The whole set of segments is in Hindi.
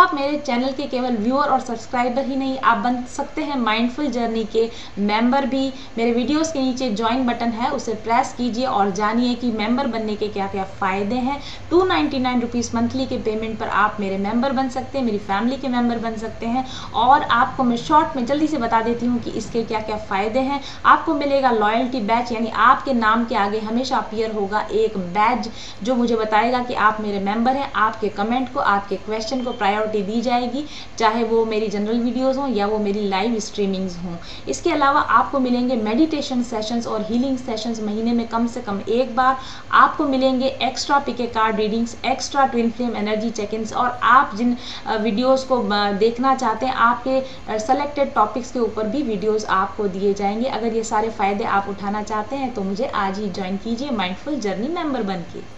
आप मेरे चैनल के केवल व्यूअर और सब्सक्राइबर ही नहीं, आप बन सकते हैं माइंडफुल जर्नी के मेंबर भी। मेरे वीडियोस के नीचे ज्वाइन बटन है, उसे प्रेस कीजिए और जानिए कि मेंबर बनने के क्या क्या फ़ायदे हैं। 299 रुपीज़ मंथली के पेमेंट पर आप मेरे मेंबर बन सकते हैं, मेरी फैमिली के मेंबर बन सकते हैं। और आपको मैं शॉर्ट में जल्दी से बता देती हूँ कि इसके क्या क्या फ़ायदे हैं। आपको मिलेगा लॉयल्टी बैच, यानी आपके नाम के आगे हमेशा अपीयर होगा एक बैच जो मुझे बताएगा कि आप मेरे मेंबर हैं। आपके कमेंट को, आपके क्वेश्चन को प्रायोरिटी दी जाएगी, चाहे वो मेरी जनरल वीडियोस हों या वो मेरी लाइव स्ट्रीमिंग्स हों। इसके अलावा आपको मिलेंगे मेडिटेशन सेशंस और हीलिंग सेशंस महीने में कम से कम एक बार। आपको मिलेंगे एक्स्ट्रा पिके card readings, extra twin flame energy check ins, और आप जिन वीडियोस को देखना चाहते हैं आपके सेलेक्टेड टॉपिक्स के ऊपर भी वीडियोस आपको दिए जाएंगे। अगर ये सारे फायदे आप उठाना चाहते हैं तो मुझे आज ही ज्वाइन कीजिए माइंडफुल जर्नी मेंबर बनके।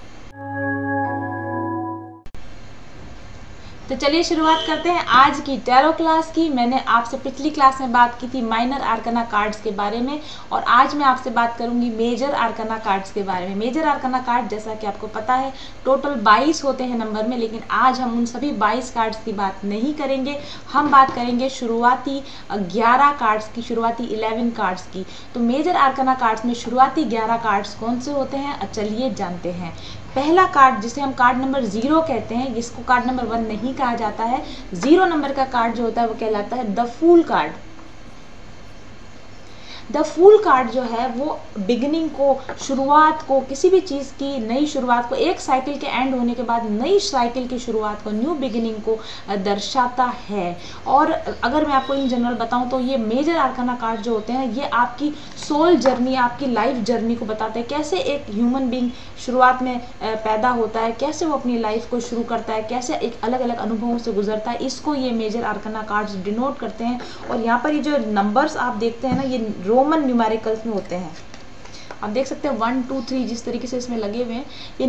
तो चलिए शुरुआत करते हैं आज की टैरो क्लास की। मैंने आपसे पिछली क्लास में बात की थी माइनर आर्कना कार्ड्स के बारे में, और आज मैं आपसे बात करूंगी मेजर आर्कना कार्ड्स के बारे में। मेजर आर्कना कार्ड जैसा कि आपको पता है टोटल 22 होते हैं नंबर में, लेकिन आज हम उन सभी 22 कार्ड्स की बात नहीं करेंगे। हम बात करेंगे शुरुआती 11 कार्ड्स की, शुरुआती 11 कार्ड्स की। तो मेजर आर्कना कार्ड्स में शुरुआती 11 कार्ड्स कौन से होते हैं, चलिए जानते हैं। पहला कार्ड जिसे हम कार्ड नंबर 0 कहते हैं, जिसको कार्ड नंबर 1 नहीं कहा जाता है, 0 नंबर का कार्ड जो होता है वो कहलाता है the fool card. The fool card जो है वो बिगिनिंग को, शुरुआत को, किसी भी चीज़ की नई शुरुआत को, एक साइकिल के एंड होने के बाद नई साइकिल की शुरुआत को, न्यू बिगिनिंग को दर्शाता है। और अगर मैं आपको इन जनरल बताऊं तो ये मेजर आर्कना कार्ड जो होते हैं ये आपकी सोल जर्नी, आपकी लाइफ जर्नी को बताते हैं। कैसे एक ह्यूमन बीइंग शुरुआत में पैदा होता है, कैसे वो अपनी लाइफ को शुरू करता है, कैसे एक अलग अलग अनुभवों से गुजरता है, इसको ये मेजर आर्कना कार्ड्स डिनोट करते हैं। और यहाँ पर ये जो नंबर्स आप देखते हैं ना, ये रोमन न्यूमेरिकल्स में होते हैं। आप देख सकते हैं 1 2 3 जिस तरीके से इसमें लगे हुए हैं, ये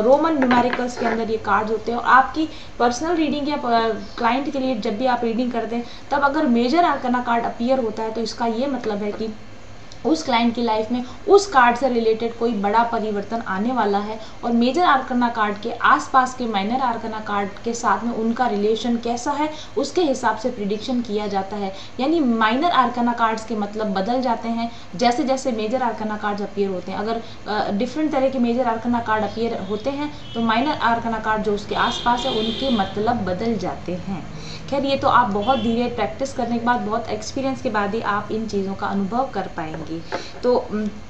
रोमन न्यूमेरिकल्स के अंदर ये कार्ड्स होते हैं। और आपकी पर्सनल रीडिंग या क्लाइंट के लिए जब भी आप रीडिंग करते हैं तब अगर मेजर आर्कना कार्ड अपीयर होता है तो इसका ये मतलब है कि उस क्लाइंट की लाइफ में उस कार्ड से रिलेटेड कोई बड़ा परिवर्तन आने वाला है। और मेजर आर्कना कार्ड के आसपास के माइनर आर्कना कार्ड के साथ में उनका रिलेशन कैसा है उसके हिसाब से प्रिडिक्शन किया जाता है। यानी माइनर आर्कना कार्ड्स के मतलब बदल जाते हैं जैसे जैसे मेजर आर्कना कार्ड्स अपीयर होते हैं। अगर डिफरेंट तरह के मेजर आर्कना कार्ड अपीयर होते हैं तो माइनर आर्कना कार्ड जो उसके आसपास है उनके मतलब बदल जाते हैं। खैर ये तो आप बहुत धीरे प्रैक्टिस करने के बाद, बहुत एक्सपीरियंस के बाद ही आप इन चीज़ों का अनुभव कर पाएंगे। तो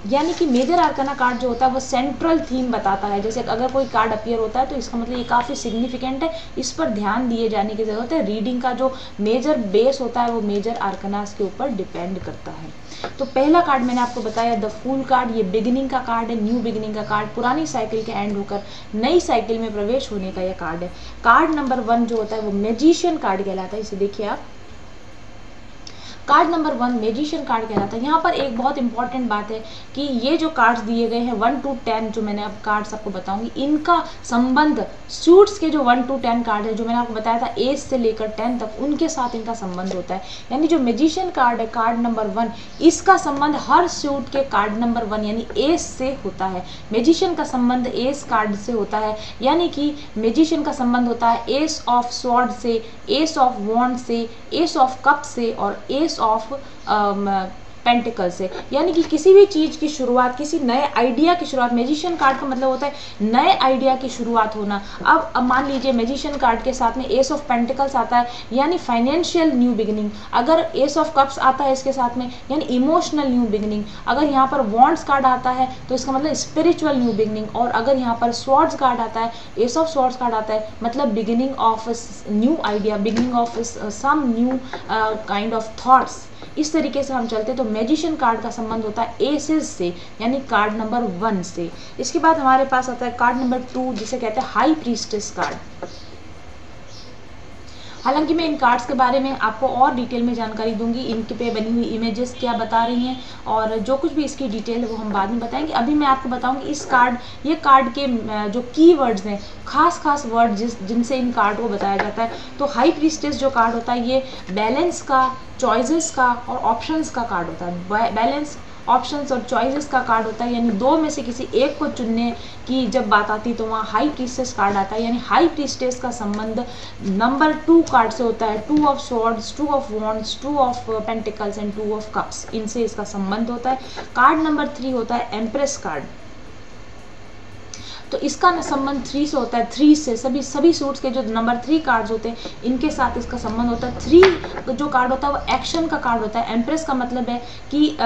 यानी कि मेजर आर्कना कार्ड जो होता है वो सेंट्रल थीम बताता है। जैसे अगर कोई कार्ड अपीयर होता है तो इसका मतलब ये काफ़ी सिग्निफिकेंट है, इस पर ध्यान दिए जाने की ज़रूरत है। रीडिंग का जो मेजर बेस होता है वो मेजर आर्कनास के ऊपर डिपेंड करता है। तो पहला कार्ड मैंने आपको बताया द फूल कार्ड, ये बिगिनिंग का कार्ड है, न्यू बिगिनिंग का कार्ड, पुरानी साइकिल के एंड होकर नई साइकिल में प्रवेश होने का यह कार्ड है। कार्ड नंबर 1 जो होता है वो मैजिशियन कार्ड कहलाता है। इसे देखिए आप, कार्ड नंबर 1 मैजिशियन कार्ड कहलाता है। यहाँ पर एक बहुत इंपॉर्टेंट बात है कि ये जो कार्ड्स दिए गए हैं 1 to 10 जो मैंने अब कार्ड्स आपको बताऊंगी, इनका संबंध सूट्स के जो 1 to 10 कार्ड है जो मैंने आपको बताया था एज से लेकर 10 तक, उनके साथ इनका संबंध होता है। यानी जो मैजिशियन कार्ड है कार्ड नंबर 1, इसका संबंध हर सूट के कार्ड नंबर 1 यानी एज से होता है। मैजिशियन का संबंध एज कार्ड से होता है, यानी कि मैजिशियन का संबंध होता है एस ऑफ स्वॉर्ड से, एस ऑफ वॉन्ड से, एस ऑफ कप से और एस ऑफ पेंटिकल से। यानी कि किसी भी चीज की शुरुआत, किसी नए आइडिया की शुरुआत, मैजिशियन कार्ड का मतलब होता है नए आइडिया की शुरुआत होना। अब मान लीजिए मैजिशियन कार्ड के साथ में एस ऑफ पेंटिकल्स आता है यानी फाइनेंशियल न्यू बिगिनिंग। अगर एस ऑफ कप्स आता है इसके साथ में यानी इमोशनल न्यू बिगिनिंग। अगर यहाँ पर वॉन्ड्स कार्ड आता है तो इसका मतलब स्पिरिचुअल न्यू बिगिनिंग। और अगर यहाँ पर स्वॉर्ड्स कार्ड आता है, एस ऑफ स्वॉर्ड्स कार्ड आता है, मतलब beginning of new idea, beginning of some new kind of thoughts. इस तरीके से हम चलते तो मैजिशियन कार्ड का संबंध होता है एसेस से यानी कार्ड नंबर 1 से। इसके बाद हमारे पास आता है कार्ड नंबर 2 जिसे कहते हैं हाई प्रीस्टेस कार्ड। हालांकि मैं इन कार्ड्स के बारे में आपको और डिटेल में जानकारी दूंगी, इनके पे बनी हुई इमेजेस क्या बता रही हैं और जो कुछ भी इसकी डिटेल है वो हम बाद में बताएंगे। अभी मैं आपको बताऊंगी इस कार्ड, ये कार्ड के जो कीवर्ड्स हैं, खास वर्ड जिनसे इन कार्ड को बताया जाता है। तो हाई प्रीस्टेस जो कार्ड होता है ये बैलेंस का, चॉइसेस का और ऑप्शंस का कार्ड होता है। बैलेंस ऑप्शंस और चॉइसेस का कार्ड होता है, यानी दो में से किसी एक को चुनने की जब बात आती है तो वहाँ हाई प्रीस्टेस कार्ड आता है, यानी हाई प्रीस्टेस का संबंध नंबर 2 कार्ड से होता है। 2 of swords, 2 of wands, 2 of pentacles and 2 of cups, इनसे इसका संबंध होता है। कार्ड नंबर 3 होता है एम्प्रेस कार्ड, तो इसका संबंध 3 से होता है। 3 से सभी सूट्स के जो नंबर 3 कार्ड्स होते हैं इनके साथ इसका संबंध होता है। 3 जो कार्ड होता है वो एक्शन का कार्ड होता है। एम्प्रेस का मतलब है कि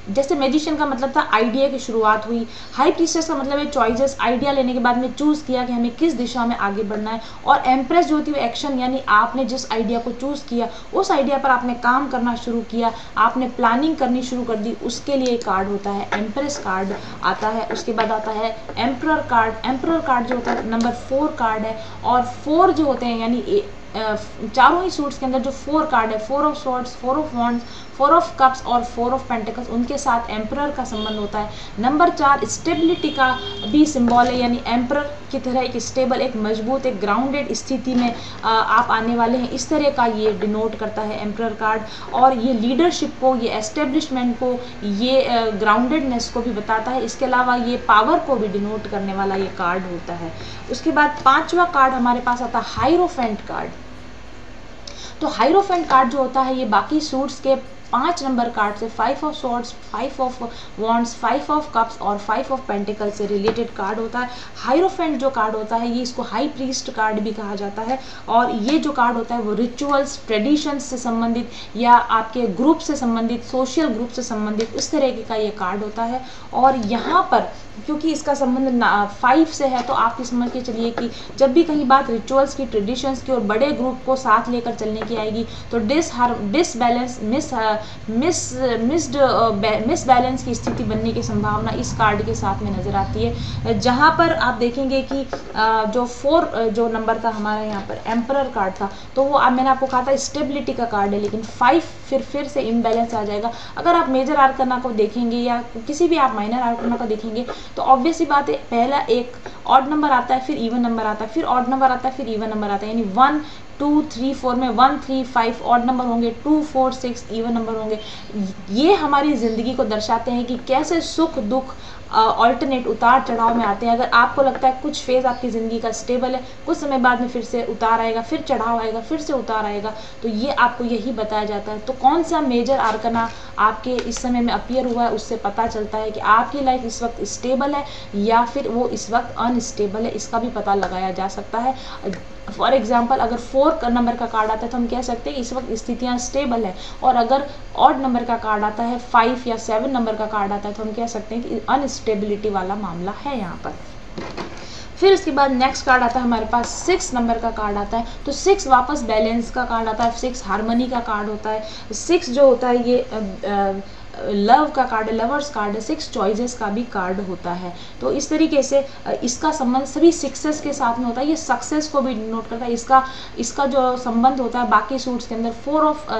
जैसे मैजिशियन का मतलब था आइडिया की शुरुआत हुई, हाई प्रीस्टेस का मतलब है चॉइसेस, आइडिया लेने के बाद में चूज किया कि हमें किस दिशा में आगे बढ़ना है, और एम्प्रेस जो होती है एक्शन, यानी आपने जिस आइडिया को चूज किया उस आइडिया पर आपने काम करना शुरू किया, आपने प्लानिंग करनी शुरू कर दी, उसके लिए कार्ड होता है एम्प्रेस कार्ड आता है। उसके बाद आता है एम्परर कार्ड। एम्परर कार्ड जो होता है नंबर 4 कार्ड है, और 4 जो होते हैं यानी चारों ही सूट्स के अंदर जो 4 कार्ड है, 4 of swords, 4 of wands, 4 of cups और 4 ऑफ पेंटिकल्स, उनके साथ एम्परर का संबंध होता है। नंबर 4 स्टेबिलिटी का भी सिंबल है, यानी एम्परर की तरह एक स्टेबल, एक मजबूत, एक ग्राउंडेड स्थिति में आप आने वाले हैं, इस तरह का ये डिनोट करता है एम्परर कार्ड। और ये लीडरशिप को, ये एस्टेब्लिशमेंट को, ये ग्राउंडेडनेस को भी बताता है। इसके अलावा ये पावर को भी डिनोट करने वाला ये कार्ड होता है। उसके बाद 5वां कार्ड हमारे पास आता है हाइरोफेंट कार्ड। तो हाइरोफेंट कार्ड जो होता है ये बाकी सूट्स के 5 नंबर कार्ड से 5 of swords, 5 of wands, 5 of cups और 5 ऑफ पेंटिकल से रिलेटेड कार्ड होता है। हाइरोफेंट जो कार्ड होता है ये इसको हाई प्रीस्ट कार्ड भी कहा जाता है, और ये जो कार्ड होता है वो रिचुअल्स, ट्रेडिशंस से संबंधित या आपके ग्रुप से संबंधित, सोशल ग्रुप से संबंधित इस तरह का ये कार्ड होता है। और यहाँ पर क्योंकि इसका संबंध 5 से है तो आप ये समझ के चलिए कि जब भी कहीं बात रिचुअल्स की, ट्रेडिशंस की और बड़े ग्रुप को साथ लेकर चलने की आएगी तो डिसबैलेंस, मिसबैलेंस की स्थिति बनने की संभावना इस कार्ड के साथ में नजर आती है। जहां पर आप देखेंगे कि जो 4 जो नंबर था हमारा यहाँ पर एम्परर कार्ड था, तो वो मैंने आपको कहा था स्टेबिलिटी का कार्ड है, लेकिन 5 फिर से इम्बैलेंस आ जाएगा। अगर आप मेजर आर्कना को देखेंगे या किसी भी आप माइनर आर्कना को देखेंगे तो ऑब्वियसली बात है, पहला एक ऑड नंबर आता है, फिर इवन नंबर आता है, फिर ऑड नंबर आता है, फिर इवन नंबर आता है, यानी 1 2 3 4 में 1 3 5 ऑड नंबर होंगे, 2 4 6 इवन नंबर होंगे। ये हमारी जिंदगी को दर्शाते हैं कि कैसे सुख दुख ऑल्टरनेट, उतार चढ़ाव में आते हैं। अगर आपको लगता है कुछ फेज आपकी ज़िंदगी का स्टेबल है, कुछ समय बाद में फिर से उतार आएगा, फिर चढ़ाव आएगा, फिर से उतार आएगा, तो ये आपको यही बताया जाता है। तो कौन सा मेजर आर्कना आपके इस समय में अपीयर हुआ है उससे पता चलता है कि आपकी लाइफ इस वक्त स्टेबल है या फिर वो इस वक्त अनस्टेबल है, इसका भी पता लगाया जा सकता है। फॉर एग्जाम्पल अगर 4 नंबर का कार्ड आता है तो हम कह सकते हैं कि इस वक्त स्थितियाँ स्टेबल है, और अगर ऑड नंबर का कार्ड आता है, 5 या 7 नंबर का कार्ड आता है, तो हम कह सकते हैं कि अनस्टेबिलिटी वाला मामला है यहाँ पर। फिर उसके बाद नेक्स्ट कार्ड आता है हमारे पास 6 नंबर का कार्ड आता है। तो 6 वापस बैलेंस का कार्ड आता है, 6 हार्मनी का कार्ड होता है। 6 जो होता है ये लव का कार्ड है, लवर्स कार्ड है, 6 चॉइसेस का भी कार्ड होता है। तो इस तरीके से इसका संबंध सभी 6 के साथ में होता है, ये सक्सेस को भी नोट करता है। इसका जो संबंध होता है बाकी सूट्स के अंदर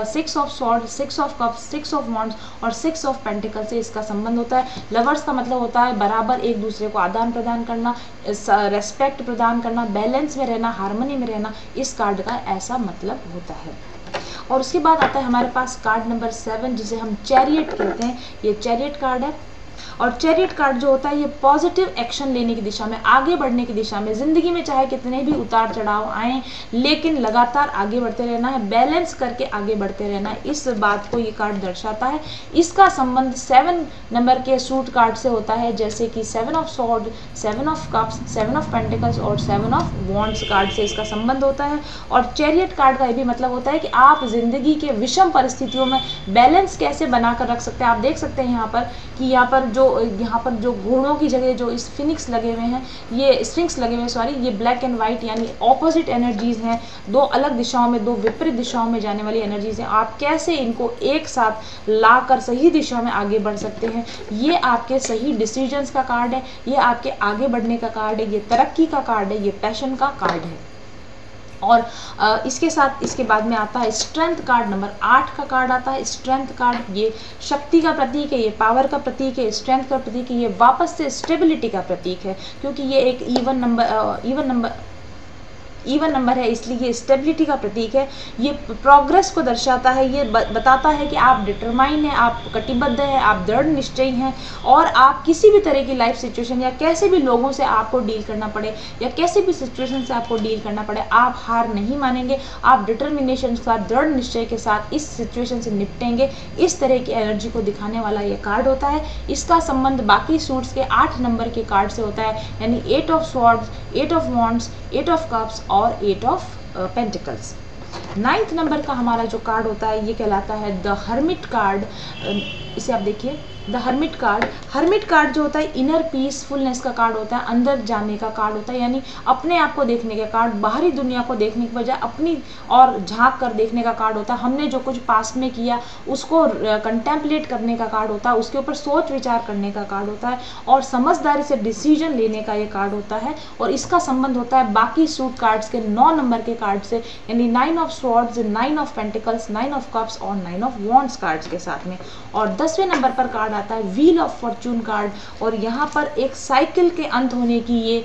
6 of sword, 6 of cups, 6 of wands और 6 ऑफ पेंटिकल से इसका संबंध होता है। लवर्स का मतलब होता है बराबर एक दूसरे को आदान प्रदान करना, रेस्पेक्ट प्रदान करना, बैलेंस में रहना, हार्मनी में रहना, इस कार्ड का ऐसा मतलब होता है। और उसके बाद आता है हमारे पास कार्ड नंबर 7 जिसे हम चैरियट कहते हैं। ये चैरियट कार्ड है, और चैरियट कार्ड जो होता है ये पॉजिटिव एक्शन लेने की दिशा में, आगे बढ़ने की दिशा में, जिंदगी में चाहे कितने भी उतार चढ़ाव आए लेकिन लगातार आगे बढ़ते रहना है, बैलेंस करके आगे बढ़ते रहना है, इस बात को ये कार्ड दर्शाता है। इसका संबंध 7 नंबर के सूट कार्ड से होता है, जैसे कि 7 of sword, 7 of cups, 7 of pentacles और 7 ऑफ वॉन्ड्स कार्ड से इसका संबंध होता है। और चैरियट कार्ड का ये भी मतलब होता है कि आप जिंदगी के विषम परिस्थितियों में बैलेंस कैसे बनाकर रख सकते हैं। आप देख सकते हैं यहाँ पर कि यहाँ पर जो घोड़ों की जगह जो स्फिनिक्स लगे हुए हैं, ये स्फिंक्स लगे हुए हैं, सॉरी, ये ब्लैक एंड व्हाइट यानी ऑपोजिट एनर्जीज हैं, 2 अलग दिशाओं में, 2 विपरीत दिशाओं में जाने वाली एनर्जीज हैं। आप कैसे इनको एक साथ लाकर सही दिशा में आगे बढ़ सकते हैं, ये आपके सही डिसीजंस का कार्ड है, ये आपके आगे बढ़ने का कार्ड है, ये तरक्की का कार्ड है, ये पैशन का कार्ड है। और इसके साथ इसके बाद में आता है स्ट्रेंथ कार्ड, नंबर 8 का कार्ड आता है। स्ट्रेंथ कार्ड ये शक्ति का प्रतीक है, ये पावर का प्रतीक है, स्ट्रेंथ का प्रतीक है, ये वापस से स्टेबिलिटी का प्रतीक है, क्योंकि ये एक इवन नंबर इवन नंबर है, इसलिए ये स्टेबिलिटी का प्रतीक है, ये प्रोग्रेस को दर्शाता है, ये बताता है कि आप डिटरमाइन हैं, आप कटिबद्ध हैं, आप दृढ़ निश्चयी हैं, और आप किसी भी तरह की लाइफ सिचुएशन या कैसे भी लोगों से आपको डील करना पड़े या कैसे भी सिचुएशन से आपको डील करना पड़े, आप हार नहीं मानेंगे, आप डिटर्मिनेशन के साथ, दृढ़ निश्चय के साथ इस सिचुएशन से निपटेंगे। इस तरह की एनर्जी को दिखाने वाला ये कार्ड होता है। इसका संबंध बाकी सूट्स के 8 नंबर के कार्ड से होता है, यानी 8 of swords, 8 of wands, 8 of cups और 8 ऑफ पेंटिकल्स। 9th नंबर का हमारा जो कार्ड होता है ये कहलाता है द हर्मिट कार्ड। इसे आप देखिए, the hermit card. Hermit card जो होता है इनर पीसफुलनेस का कार्ड होता है, अंदर जाने का कार्ड होता है, यानी अपने आप को देखने का कार्ड, बाहरी दुनिया को देखने के बजाय अपनी और झांक कर देखने का कार्ड होता है। हमने जो कुछ पास्ट में किया उसको कंटेम्पलेट करने का कार्ड होता है, उसके ऊपर सोच विचार करने का कार्ड होता है, और समझदारी से डिसीजन लेने का ये कार्ड होता है। और इसका संबंध होता है बाकी सूट कार्ड्स के 9 नंबर के कार्ड से, यानी 9 of swords, 9 of pentacles, 9 of cups और 9 ऑफ वॉन्ड्स कार्ड्स के साथ में। और 10वें नंबर पर कार्ड आता है व्हील ऑफ फॉर्चून कार्ड, और यहाँ पर एक साइकिल के अंत होने की ये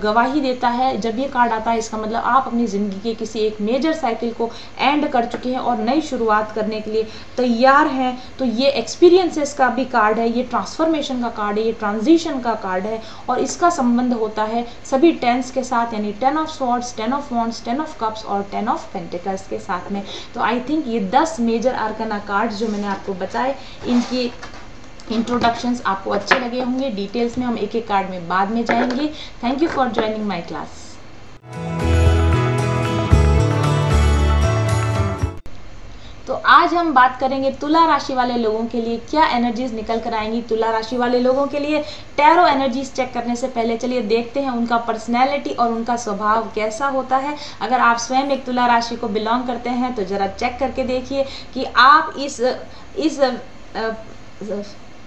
गवाही देता है। जब ये कार्ड आता है इसका मतलब आप अपनी ज़िंदगी के किसी एक मेजर साइकिल को एंड कर चुके हैं और नई शुरुआत करने के लिए तैयार हैं। तो ये एक्सपीरियंसेस का भी कार्ड है, ये ट्रांसफॉर्मेशन का कार्ड है, ये ट्रांजिशन का कार्ड है, और इसका संबंध होता है सभी 10s के साथ, यानी 10 of swords, 10 of wands, 10 of cups और 10 ऑफ पेंटिकल्स के साथ में। तो आई थिंक ये 10 मेजर आर्कना कार्ड्स जो मैंने आपको बताए, इनकी इंट्रोडक्शंस आपको अच्छे लगे होंगे। डिटेल्स में हम एक एक कार्ड में बाद में जाएंगे। Thank you for joining my class. तो आज हम बात करेंगे तुला राशि वाले लोगों के लिए क्या एनर्जीज निकल कर आएंगी। तुला राशि वाले लोगों के लिए टैरो एनर्जीज चेक करने से पहले चलिए देखते हैं उनका पर्सनैलिटी और उनका स्वभाव कैसा होता है। अगर आप स्वयं एक तुला राशि को बिलोंग करते हैं तो जरा चेक करके देखिए कि आप इस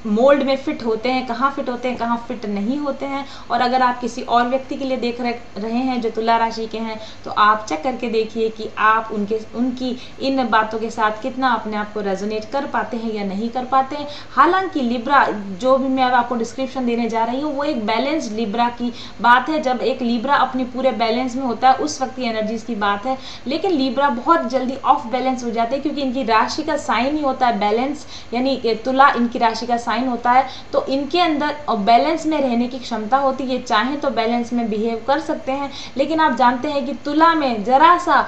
मोल्ड में फिट होते हैं, कहाँ फिट होते हैं, कहाँ फिट नहीं होते हैं। और अगर आप किसी और व्यक्ति के लिए देख रहे हैं जो तुला राशि के हैं तो आप चेक करके देखिए कि आप उनकी इन बातों के साथ कितना अपने आप को रेजोनेट कर पाते हैं या नहीं कर पाते हैं। हालांकि लिब्रा, जो भी मैं आपको डिस्क्रिप्शन देने जा रही हूँ, वो एक बैलेंस्ड लिब्रा की बात है। जब एक लिब्रा अपने पूरे बैलेंस में होता है उस वक्त की एनर्जीज की बात है, लेकिन लिब्रा बहुत जल्दी ऑफ बैलेंस हो जाते हैं क्योंकि इनकी राशि का साइन ही होता है बैलेंस, यानी तुला इनकी राशि का होता है। तो इनके अंदर बैलेंस में रहने की क्षमता होती है, ये चाहें तो बैलेंस में बिहेव कर सकते हैं, लेकिन आप जानते हैं कि तुला में जरा सा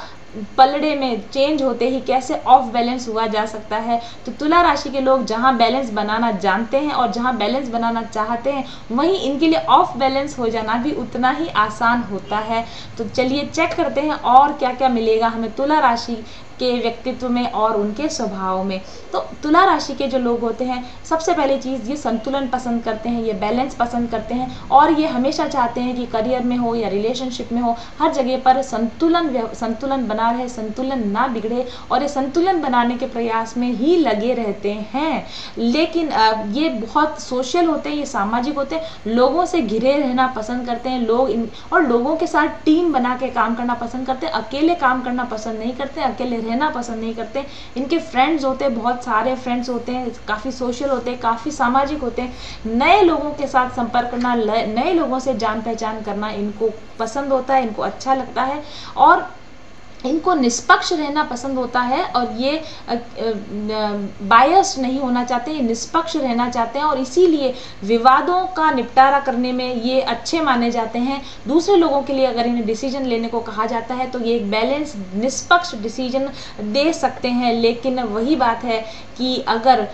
पलड़े में चेंज होते ही कैसे ऑफ बैलेंस हुआ जा सकता है। तो तुला राशि के लोग जहां बैलेंस बनाना जानते हैं और जहां बैलेंस बनाना चाहते हैं वहीं इनके लिए ऑफ बैलेंस हो जाना भी उतना ही आसान होता है। तो चलिए चेक करते हैं और क्या क्या मिलेगा हमें तुला राशि के व्यक्तित्व में और उनके स्वभाव में। तो तुला राशि के जो लोग होते हैं, सबसे पहली चीज़, ये संतुलन पसंद करते हैं, ये बैलेंस पसंद करते हैं, और ये हमेशा चाहते हैं कि करियर में हो या रिलेशनशिप में हो, हर जगह पर संतुलन बना रहे, संतुलन ना बिगड़े, और ये संतुलन बनाने के प्रयास में ही लगे रहते हैं। लेकिन ये बहुत सोशल होते हैं, ये सामाजिक होते हैं, लोगों से घिरे रहना पसंद करते हैं और लोगों के साथ टीम बना के काम करना पसंद करते हैं। अकेले काम करना पसंद नहीं करते, अकेले रहना पसंद नहीं करते। इनके फ्रेंड्स होते हैं, बहुत सारे फ्रेंड्स होते हैं, काफ़ी सोशल होते हैं, काफ़ी सामाजिक होते हैं। नए लोगों के साथ संपर्क करना, नए लोगों से जान पहचान करना इनको पसंद होता है, इनको अच्छा लगता है, और इनको निष्पक्ष रहना पसंद होता है, और ये बायस्ड नहीं होना चाहते, ये निष्पक्ष रहना चाहते हैं, और इसीलिए विवादों का निपटारा करने में ये अच्छे माने जाते हैं। दूसरे लोगों के लिए अगर इन्हें डिसीजन लेने को कहा जाता है तो ये एक बैलेंस निष्पक्ष डिसीजन दे सकते हैं। लेकिन वही बात है कि अगर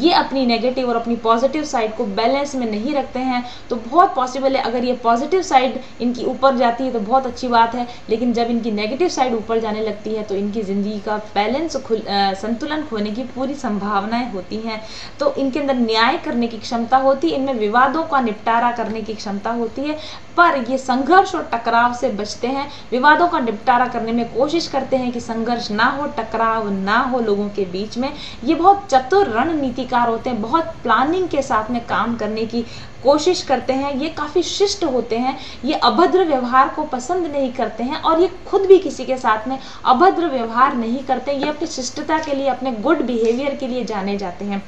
ये अपनी नेगेटिव और अपनी पॉजिटिव साइड को बैलेंस में नहीं रखते हैं तो बहुत पॉसिबल है, अगर ये पॉजिटिव साइड इनकी ऊपर जाती है तो बहुत अच्छी बात है, लेकिन जब इनकी नेगेटिव साइड ऊपर जाने लगती है तो इनकी ज़िंदगी का बैलेंस संतुलन खोने की पूरी संभावनाएं होती हैं। तो इनके अंदर न्याय करने की क्षमता होती है, इनमें विवादों का निपटारा करने की क्षमता होती है, पर ये संघर्ष और टकराव से बचते हैं। विवादों का निपटारा करने में कोशिश करते हैं कि संघर्ष ना हो, टकराव ना हो लोगों के बीच में। ये बहुत चतुर रणनीतिकार होते हैं, बहुत प्लानिंग के साथ में काम करने की कोशिश करते हैं। ये काफ़ी शिष्ट होते हैं, ये अभद्र व्यवहार को पसंद नहीं करते हैं, और ये खुद भी किसी के साथ में अभद्र व्यवहार नहीं करते। ये अपनी शिष्टता के लिए, अपने गुड बिहेवियर के लिए जाने जाते हैं।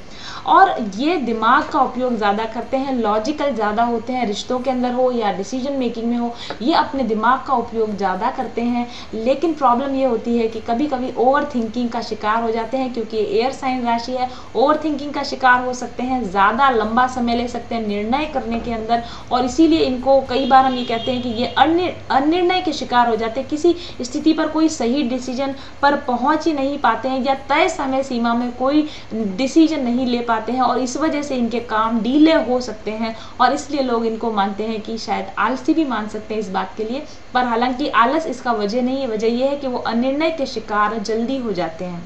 और ये दिमाग का उपयोग ज़्यादा करते हैं, लॉजिकल ज़्यादा होते हैं, रिश्तों के अंदर हो या डिसीजन मेकिंग में हो, ये अपने दिमाग का उपयोग ज़्यादा करते हैं। लेकिन प्रॉब्लम ये होती है कि कभी कभी ओवर थिंकिंग का शिकार हो जाते हैं, क्योंकि एयर साइन राशि है, ओवर थिंकिंग का शिकार हो सकते हैं, ज़्यादा लंबा समय ले सकते हैं निर्णय करने के अंदर, और इसीलिए इनको कई बार हम ये कहते हैं कि ये अनिर्णय के शिकार हो जाते हैं, किसी स्थिति पर कोई सही डिसीजन पर पहुंच ही नहीं पाते हैं, या तय समय सीमा में कोई डिसीजन नहीं ले पाते हैं, और इस वजह से इनके काम डीले हो सकते हैं। और इसलिए लोग इनको मानते हैं कि शायद आलसी भी मान सकते हैं इस बात के लिए, पर हालांकि आलस इसका वजह नहीं है। वजह यह है कि वो अनिर्णय के शिकार जल्दी हो जाते हैं,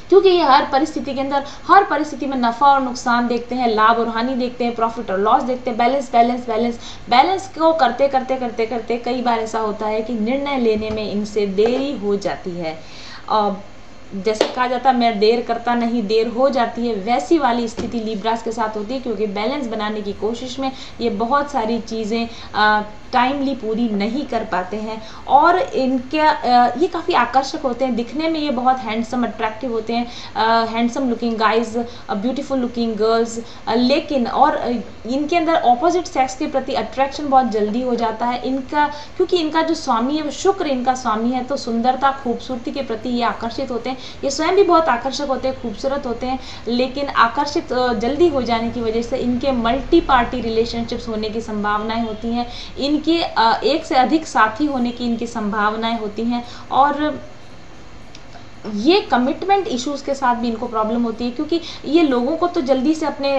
क्योंकि ये हर परिस्थिति के अंदर, हर परिस्थिति में नफा और नुकसान देखते हैं, लाभ और हानि देखते हैं, प्रॉफिट और लॉस देखते हैं, बैलेंस बैलेंस बैलेंस बैलेंस को करते करते करते करते कई बार ऐसा होता है कि निर्णय लेने में इनसे देरी हो जाती है। जैसे कहा जाता है मैं देर करता नहीं देर हो जाती है, वैसी वाली स्थिति लिब्रास के साथ होती है, क्योंकि बैलेंस बनाने की कोशिश में ये बहुत सारी चीज़ें टाइमली पूरी नहीं कर पाते हैं। और इनके ये काफ़ी आकर्षक होते हैं, दिखने में ये बहुत हैंडसम अट्रैक्टिव होते हैं, handsome looking guys, beautiful looking girls, लेकिन और इनके अंदर ऑपोजिट सेक्स के प्रति अट्रैक्शन बहुत जल्दी हो जाता है इनका, क्योंकि इनका जो स्वामी है वो शुक्र इनका स्वामी है, तो सुंदरता खूबसूरती के प्रति ये आकर्षित होते हैं। ये स्वयं भी बहुत आकर्षक होते हैं, खूबसूरत होते हैं, लेकिन आकर्षित जल्दी हो जाने की वजह से इनके मल्टी पार्टी रिलेशनशिप्स होने की संभावनाएं होती हैं, इनके एक से अधिक साथी होने की इनकी संभावनाएं होती हैं, और ये कमिटमेंट इश्यूज के साथ भी इनको प्रॉब्लम होती है, क्योंकि ये लोगों को तो जल्दी से अपने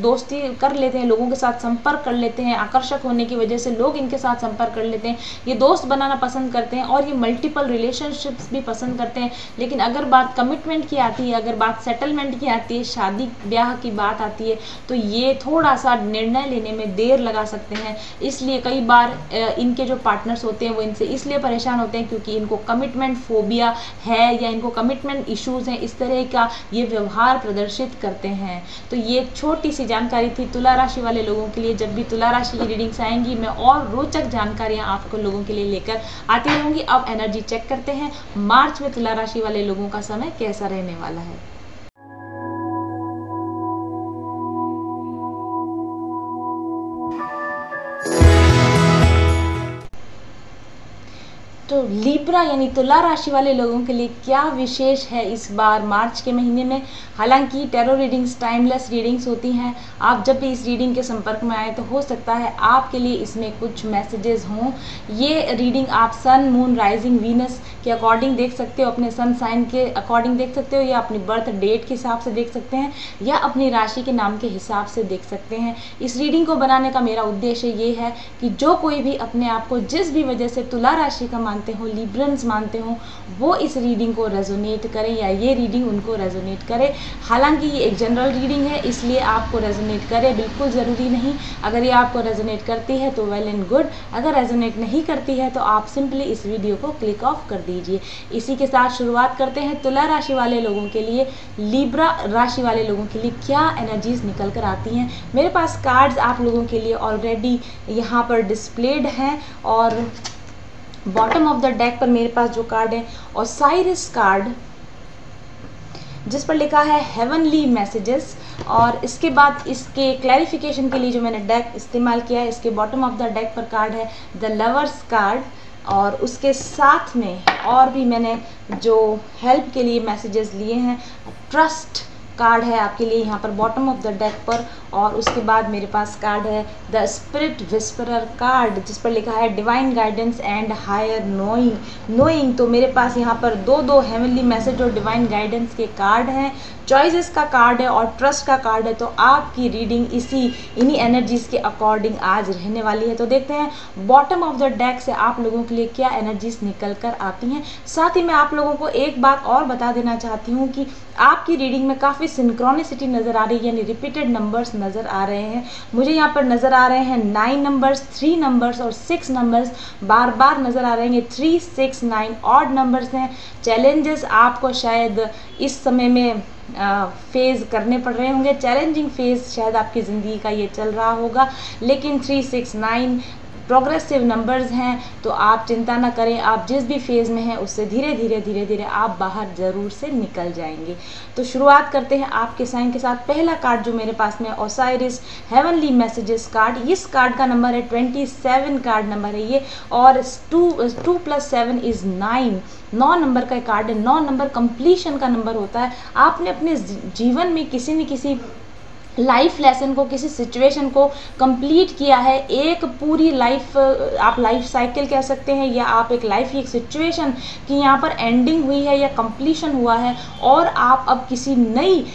दोस्ती कर लेते हैं, लोगों के साथ संपर्क कर लेते हैं, आकर्षक होने की वजह से लोग इनके साथ संपर्क कर लेते हैं, ये दोस्त बनाना पसंद करते हैं, और ये मल्टीपल रिलेशनशिप्स भी पसंद करते हैं। लेकिन अगर बात कमिटमेंट की आती है, अगर बात सेटलमेंट की आती है, शादी ब्याह की बात आती है, तो ये थोड़ा सा निर्णय लेने में देर लगा सकते हैं। इसलिए कई बार इनके जो पार्टनर्स होते हैं वो इनसे इसलिए परेशान होते हैं क्योंकि इनको कमिटमेंट फोबिया है, या इनको कमिटमेंट इश्यूज हैं, इस तरह का ये व्यवहार प्रदर्शित करते हैं। तो ये छोटी सी जानकारी थी तुला राशि वाले लोगों के लिए। जब भी तुला राशि की रीडिंग्स आएंगी मैं और रोचक जानकारियां आपको लोगों के लिए लेकर आती रहूंगी। अब एनर्जी चेक करते हैं, मार्च में तुला राशि वाले लोगों का समय कैसा रहने वाला है। तो लिब्रा यानी तुला राशि वाले लोगों के लिए क्या विशेष है इस बार मार्च के महीने में। हालांकि टैरो रीडिंग्स टाइमलेस रीडिंग्स होती हैं, आप जब भी इस रीडिंग के संपर्क में आए तो हो सकता है आपके लिए इसमें कुछ मैसेजेस हों। ये रीडिंग आप सन, मून, राइजिंग, वीनस के अकॉर्डिंग देख सकते हो, अपने सन साइन के अकॉर्डिंग देख सकते हो, या अपनी बर्थ डेट के हिसाब से देख सकते हैं, या अपनी राशि के नाम के हिसाब से देख सकते हैं। इस रीडिंग को बनाने का मेरा उद्देश्य ये है कि जो कोई भी अपने आप को जिस भी वजह से तुला राशि का मानते हो, लिब्रंस मानते हो, वो इस रीडिंग को रेजोनेट करें, या ये रीडिंग उनको रेजोनेट करे। हालांकि ये एक जनरल रीडिंग है, इसलिए आपको रेजोनेट करे बिल्कुल ज़रूरी नहीं। अगर ये आपको रेजोनेट करती है तो वेल एंड गुड, अगर रेजोनेट नहीं करती है तो आप सिंपली इस वीडियो को क्लिक ऑफ कर दीजिए। इसी के साथ शुरुआत करते हैं तुला राशि वाले लोगों के लिए। लिब्रा राशि वाले लोगों के लिए क्या एनर्जीज निकल कर आती हैं। मेरे पास कार्ड्स आप लोगों के लिए ऑलरेडी यहाँ पर डिस्प्लेड हैं, और बॉटम ऑफ द डेक पर मेरे पास जो कार्ड है ओसाइरिस कार्ड, जिस पर लिखा है हेवनली मैसेजेस, और इसके बाद इसके क्लैरिफिकेशन के लिए जो मैंने डेक इस्तेमाल किया है, इसके बॉटम ऑफ द डेक पर कार्ड है द लवर्स कार्ड, और उसके साथ में और भी मैंने जो हेल्प के लिए मैसेजेस लिए हैं ट्रस्ट कार्ड है आपके लिए यहाँ पर बॉटम ऑफ द डेक पर, और उसके बाद मेरे पास कार्ड है द स्पिरिट विस्परर कार्ड, जिस पर लिखा है divine guidance and higher knowing. तो मेरे पास यहाँ पर दो हेवनली मैसेज और डिवाइन गाइडेंस के कार्ड हैं, चॉइसेस का कार्ड है और ट्रस्ट का कार्ड है। तो आपकी रीडिंग इन्हीं एनर्जीज के अकॉर्डिंग आज रहने वाली है। तो देखते हैं बॉटम ऑफ द डेक से आप लोगों के लिए क्या एनर्जीज निकल कर आती हैं। साथ ही मैं आप लोगों को एक बात और बता देना चाहती हूँ कि आपकी रीडिंग में काफ़ी सिंक्रोनिसिटी नज़र आ रही है, यानी रिपीटेड नंबर्स नज़र आ रहे हैं। मुझे यहाँ पर नज़र आ रहे हैं 9 नंबर्स, 3 नंबर्स और 6 नंबर्स बार बार नज़र आ रहे हैं। 3, 6, 9 ऑड नंबर्स हैं। चैलेंजेस आपको शायद इस समय में फेज़ करने पड़ रहे होंगे, चैलेंजिंग फेज़ शायद आपकी ज़िंदगी का ये चल रहा होगा, लेकिन 3, 6, 9 प्रोग्रेसिव नंबर्स हैं, तो आप चिंता ना करें, आप जिस भी फेज़ में हैं उससे धीरे धीरे आप बाहर ज़रूर से निकल जाएंगे। तो शुरुआत करते हैं आपके साइन के साथ। पहला कार्ड जो मेरे पास में ओसाइरिस हेवनली मैसेजेस कार्ड, इस कार्ड का नंबर है 27 कार्ड नंबर है ये, और 2 + 7 = 9, 9 नंबर का कार्ड है। 9 नंबर कंप्लीशन का नंबर होता है। आपने अपने जीवन में किसी न किसी लाइफ लेसन को, किसी सिचुएशन को कंप्लीट किया है। एक पूरी लाइफ, आप लाइफ साइकिल कह सकते हैं, या आप एक लाइफ की एक सिचुएशन की यहाँ पर एंडिंग हुई है या कंप्लीशन हुआ है, और आप अब किसी नई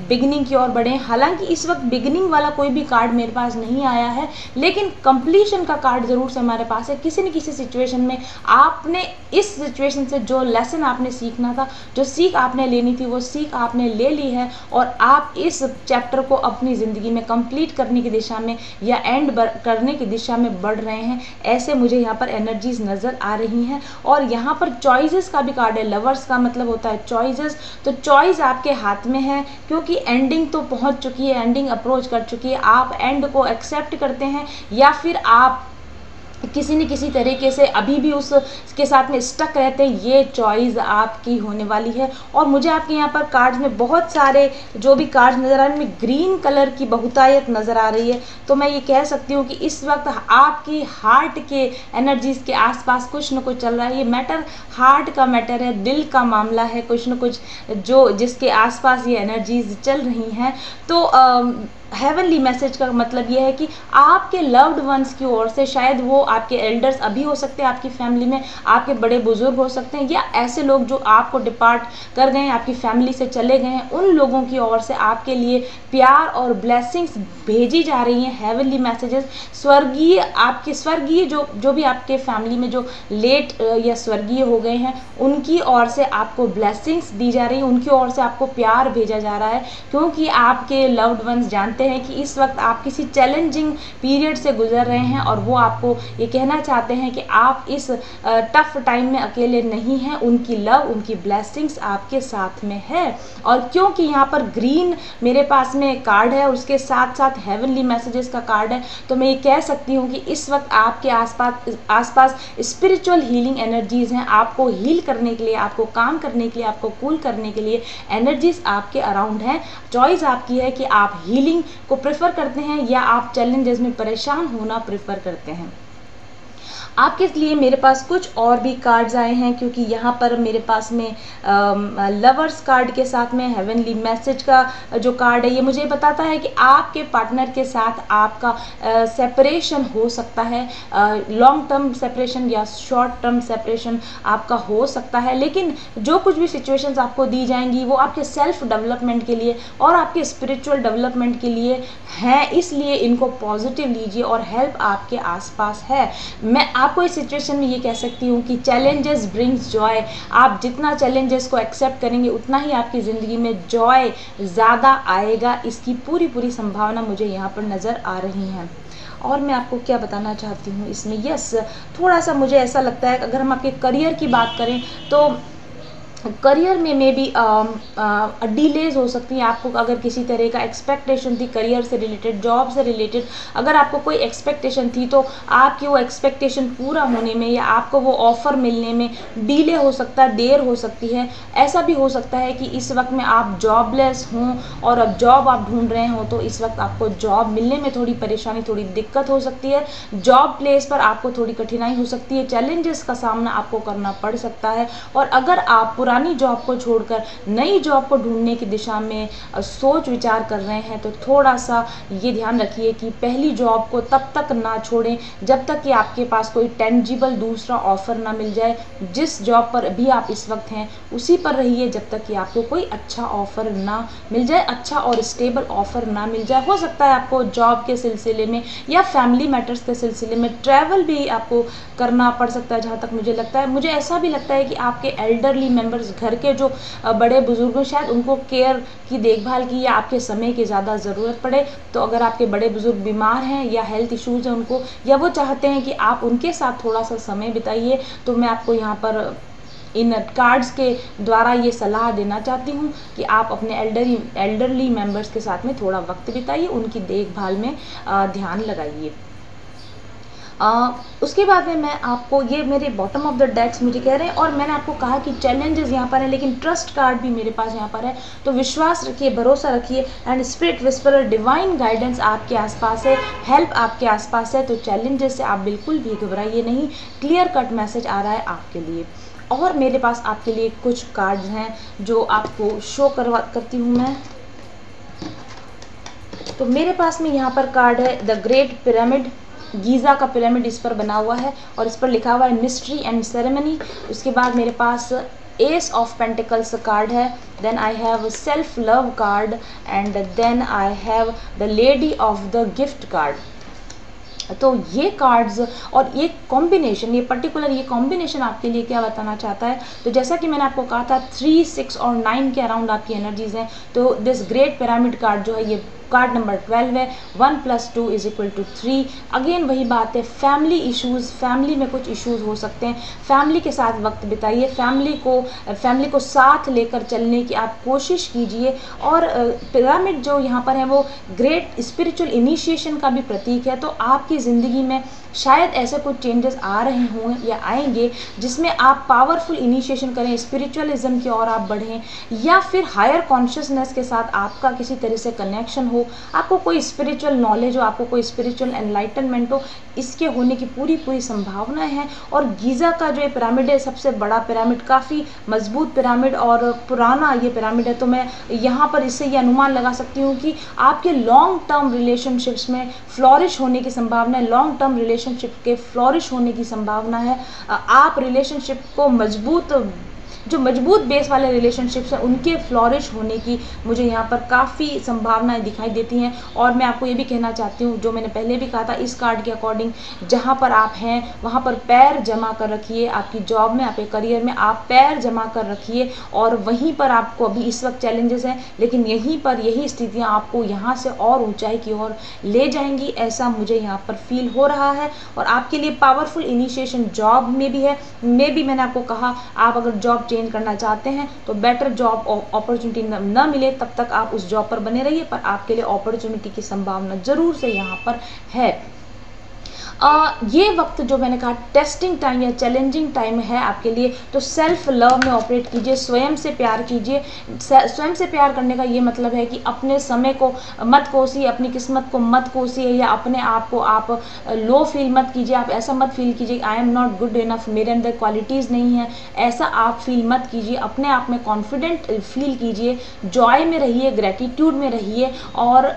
बिगनिंग की ओर बढ़े। हालांकि इस वक्त बिगनिंग वाला कोई भी कार्ड मेरे पास नहीं आया है, लेकिन कंप्लीशन का कार्ड ज़रूर से हमारे पास है। किसी न किसी सिचुएशन में आपने इस सिचुएशन से जो लेसन आपने सीखना था, जो सीख आपने लेनी थी, वो सीख आपने ले ली है, और आप इस चैप्टर को अपनी ज़िंदगी में कंप्लीट करने की दिशा में या एंड करने की दिशा में बढ़ रहे हैं। ऐसे मुझे यहाँ पर एनर्जीज नज़र आ रही हैं। और यहाँ पर चॉइसेस का भी कार्ड है। लवर्स का मतलब होता है चॉइसेस, तो चॉइस आपके हाथ में है, क्योंकि एंडिंग तो पहुँच चुकी है, एंडिंग अप्रोच कर चुकी है। आप एंड को एक्सेप्ट करते हैं, या फिर आप किसी न किसी तरीके से अभी भी उसके साथ में स्टक रहते हैं। ये चॉइस आपकी होने वाली है। और मुझे आपके यहाँ पर कार्ड्स में बहुत सारे जो भी कार्ड्स नज़र आ रहे हैं, ग्रीन कलर की बहुतायत नज़र आ रही है। तो मैं ये कह सकती हूँ कि इस वक्त आपकी हार्ट के एनर्जीज के आसपास कुछ न कुछ चल रहा है। ये मैटर हार्ट का मैटर है, दिल का मामला है, कुछ न कुछ जो जिसके आसपास ये एनर्जीज चल रही हैं। तो हेवनली मैसेज का मतलब ये है कि आपके लव्ड वंस की ओर से, शायद वो आपके एल्डर्स अभी हो सकते हैं आपकी फैमिली में, आपके बड़े बुजुर्ग हो सकते हैं, या ऐसे लोग जो आपको डिपार्ट कर गए हैं, आपकी फैमिली से चले गए हैं, उन लोगों की ओर से आपके लिए प्यार और ब्लेसिंग्स भेजी जा रही हैं। हेवनली मैसेजेस स्वर्गीय, आपके स्वर्गीय जो भी आपके फैमिली में जो लेट या स्वर्गीय हो गए हैं, उनकी ओर से आपको ब्लेसिंग्स दी जा रही है, उनकी ओर से आपको प्यार भेजा जा रहा है, क्योंकि आपके लव्ड वंस जानते हैं कि इस वक्त आप किसी चैलेंजिंग पीरियड से गुजर रहे हैं, और वो आपको ये कहना चाहते हैं कि आप इस टफ टाइम में अकेले नहीं हैं। उनकी लव, उनकी ब्लेसिंग्स आपके साथ में है। और क्योंकि यहाँ पर ग्रीन मेरे पास में कार्ड है, उसके साथ साथ हेवनली मैसेजेस का कार्ड है, तो मैं ये कह सकती हूँ कि इस वक्त आपके आसपास स्पिरिचुअल हीलिंग एनर्जीज हैं। आपको हील करने के लिए, आपको काम करने के लिए, आपको कूल करने के लिए एनर्जीज आपके अराउंड हैं। चॉइस आपकी है कि आप हीलिंग को प्रेफर करते हैं या आप चैलेंजेस में परेशान होना प्रेफर करते हैं। आपके लिए मेरे पास कुछ और भी कार्ड्स आए हैं, क्योंकि यहाँ पर मेरे पास में लवर्स कार्ड के साथ में हेवनली मैसेज का जो कार्ड है, ये मुझे बताता है कि आपके पार्टनर के साथ आपका सेपरेशन हो सकता है। लॉन्ग टर्म सेपरेशन या शॉर्ट टर्म सेपरेशन आपका हो सकता है, लेकिन जो कुछ भी सिचुएशंस आपको दी जाएंगी वो आपके सेल्फ डेवलपमेंट के लिए और आपके स्पिरिचुअल डेवलपमेंट के लिए हैं, इसलिए इनको पॉजिटिव लीजिए और हेल्प आपके आसपास है। मैं आपको इस सिचुएशन में ये कह सकती हूँ कि चैलेंजेस ब्रिंग्स जॉय। आप जितना चैलेंजेस को एक्सेप्ट करेंगे उतना ही आपकी ज़िंदगी में जॉय ज़्यादा आएगा, इसकी पूरी संभावना मुझे यहाँ पर नज़र आ रही है। और मैं आपको क्या बताना चाहती हूँ इसमें, यस, थोड़ा सा मुझे ऐसा लगता है कि अगर हम आपके करियर की बात करें तो करियर में मे बी डिलेज हो सकती हैं। आपको अगर किसी तरह का एक्सपेक्टेशन थी करियर से रिलेटेड, जॉब से रिलेटेड, अगर आपको कोई एक्सपेक्टेशन थी तो आपकी वो एक्सपेक्टेशन पूरा होने में या आपको वो ऑफ़र मिलने में डिले हो सकता है, देर हो सकती है। ऐसा भी हो सकता है कि इस वक्त में आप जॉबलेस हों और अब जॉब आप ढूंढ रहे हो, तो इस वक्त आपको जॉब मिलने में थोड़ी परेशानी, थोड़ी दिक्कत हो सकती है। जॉब प्लेस पर आपको थोड़ी कठिनाई हो सकती है, चैलेंजेस का सामना आपको करना पड़ सकता है। और अगर आप पुरानी जॉब को छोड़कर नई जॉब को ढूंढने की दिशा में सोच विचार कर रहे हैं, तो थोड़ा सा ये ध्यान रखिए कि पहली जॉब को तब तक ना छोड़ें जब तक कि आपके पास कोई टेंजिबल दूसरा ऑफर ना मिल जाए। जिस जॉब पर अभी आप इस वक्त हैं उसी पर रहिए जब तक कि आपको कोई अच्छा ऑफर ना मिल जाए, अच्छा और स्टेबल ऑफर ना मिल जाए। हो सकता है आपको जॉब के सिलसिले में या फैमिली मैटर्स के सिलसिले में ट्रैवल भी आपको करना पड़ सकता है। जहाँ तक मुझे लगता है, मुझे ऐसा भी लगता है कि आपके एल्डरली मेंबर्स, घर के जो बड़े बुजुर्ग हैं, शायद उनको केयर की, देखभाल की या आपके समय की ज़्यादा ज़रूरत पड़े। तो अगर आपके बड़े बुजुर्ग बीमार हैं या हेल्थ इश्यूज़ हैं उनको, या वो चाहते हैं कि आप उनके साथ थोड़ा सा समय बिताइए, तो मैं आपको यहाँ पर इन कार्ड्स के द्वारा ये सलाह देना चाहती हूँ कि आप अपने एल्डरली मेंबर्स के साथ में थोड़ा वक्त बिताइए, उनकी देखभाल में ध्यान लगाइए। उसके बाद में मैं आपको, ये मेरे बॉटम ऑफ द डेक्स मुझे कह रहे हैं, और मैंने आपको कहा कि चैलेंजेस यहाँ पर है, लेकिन ट्रस्ट कार्ड भी मेरे पास यहाँ पर है। तो विश्वास रखिए, भरोसा रखिए, and spirit whisperer divine guidance आपके आसपास है, हेल्प आपके आसपास है। तो चैलेंजेस से आप बिल्कुल भी घबराइए नहीं, क्लियर कट मैसेज आ रहा है आपके लिए। और मेरे पास आपके लिए कुछ कार्ड्स हैं जो आपको शो करती हूँ मैं। तो मेरे पास में यहाँ पर कार्ड है द ग्रेट पिरामिड, गीज़ा का पिरामिड इस पर बना हुआ है और इस पर लिखा हुआ है मिस्ट्री एंड सेरेमनी। उसके बाद मेरे पास एस ऑफ पेंटिकल्स कार्ड है, then I have self love card, and then I have the lady of the gift card. तो ये कार्ड्स और ये कॉम्बिनेशन, ये पर्टिकुलर ये कॉम्बिनेशन आपके लिए क्या बताना चाहता है। तो जैसा कि मैंने आपको कहा था 3, 6 और 9 के अराउंड आपकी एनर्जीज हैं। तो दिस ग्रेट पिरामिड कार्ड जो है ये कार्ड नंबर 12 है। 1 + 2 = 3। अगेन वही बात है, फैमिली इश्यूज, फैमिली में कुछ इश्यूज हो सकते हैं, फैमिली के साथ वक्त बिताइए, फैमिली को साथ लेकर चलने की आप कोशिश कीजिए। और पिरामिड जो यहाँ पर है वो ग्रेट स्पिरिचुअल इनिशिएशन का भी प्रतीक है। तो आपकी ज़िंदगी में शायद ऐसे कुछ चेंजेस आ रहे हों या आएंगे जिसमें आप पावरफुल इनिशिएशन करें, स्पिरिचुअलिज्म की ओर आप बढ़ें, या फिर हायर कॉन्शियसनेस के साथ आपका किसी तरह से कनेक्शन हो, आपको कोई स्पिरिचुअल नॉलेज हो, आपको कोई स्पिरिचुअल एनलाइटनमेंट हो, इसके होने की पूरी संभावना है। और गीज़ा का जो ये पिरामिड है, सबसे बड़ा पिरामिड, काफ़ी मजबूत पिरामिड और पुराना ये पिरामिड है। तो मैं यहाँ पर इससे ये अनुमान लगा सकती हूँ कि आपके लॉन्ग टर्म रिलेशनशिप्स में फ्लॉरिश होने की संभावना है, लॉन्ग टर्म रिलेशनशिप के फ्लॉरिश होने की संभावना है। आप रिलेशनशिप को जो मजबूत बेस वाले रिलेशनशिप्स हैं उनके फ्लॉरिश होने की मुझे यहाँ पर काफ़ी संभावनाएं दिखाई देती हैं। और मैं आपको ये भी कहना चाहती हूँ, जो मैंने पहले भी कहा था, इस कार्ड के अकॉर्डिंग जहाँ पर आप हैं वहाँ पर पैर जमा कर रखिए। आपकी जॉब में, आपके करियर में आप पैर जमा कर रखिए, और वहीं पर आपको अभी इस वक्त चैलेंजेस हैं, लेकिन यहीं पर यही स्थितियाँ आपको यहाँ से और ऊंचाई की ओर ले जाएंगी, ऐसा मुझे यहाँ पर फील हो रहा है। और आपके लिए पावरफुल इनिशिएशन जॉब में भी है। मैंने आपको कहा, आप अगर जॉब चेंज करना चाहते हैं तो बेटर जॉब अपॉर्चुनिटी न मिले तब तक आप उस जॉब पर बने रहिए, पर आपके लिए अपॉर्चुनिटी की संभावना जरूर से यहाँ पर है। ये वक्त जो मैंने कहा टेस्टिंग टाइम या चैलेंजिंग टाइम है आपके लिए, तो सेल्फ लव में ऑपरेट कीजिए, स्वयं से प्यार कीजिए। स्वयं से प्यार करने का ये मतलब है कि अपने समय को मत कोसिए, अपनी किस्मत को मत कोसिए, या अपने आप को आप लो फील मत कीजिए। आप ऐसा मत फील कीजिए I am not good enough, मेरे अंदर क्वालिटीज़ नहीं है, ऐसा आप फील मत कीजिए। अपने आप में कॉन्फिडेंट फील कीजिए, जॉय में रहिए, ग्रेटिट्यूड में रहिए। और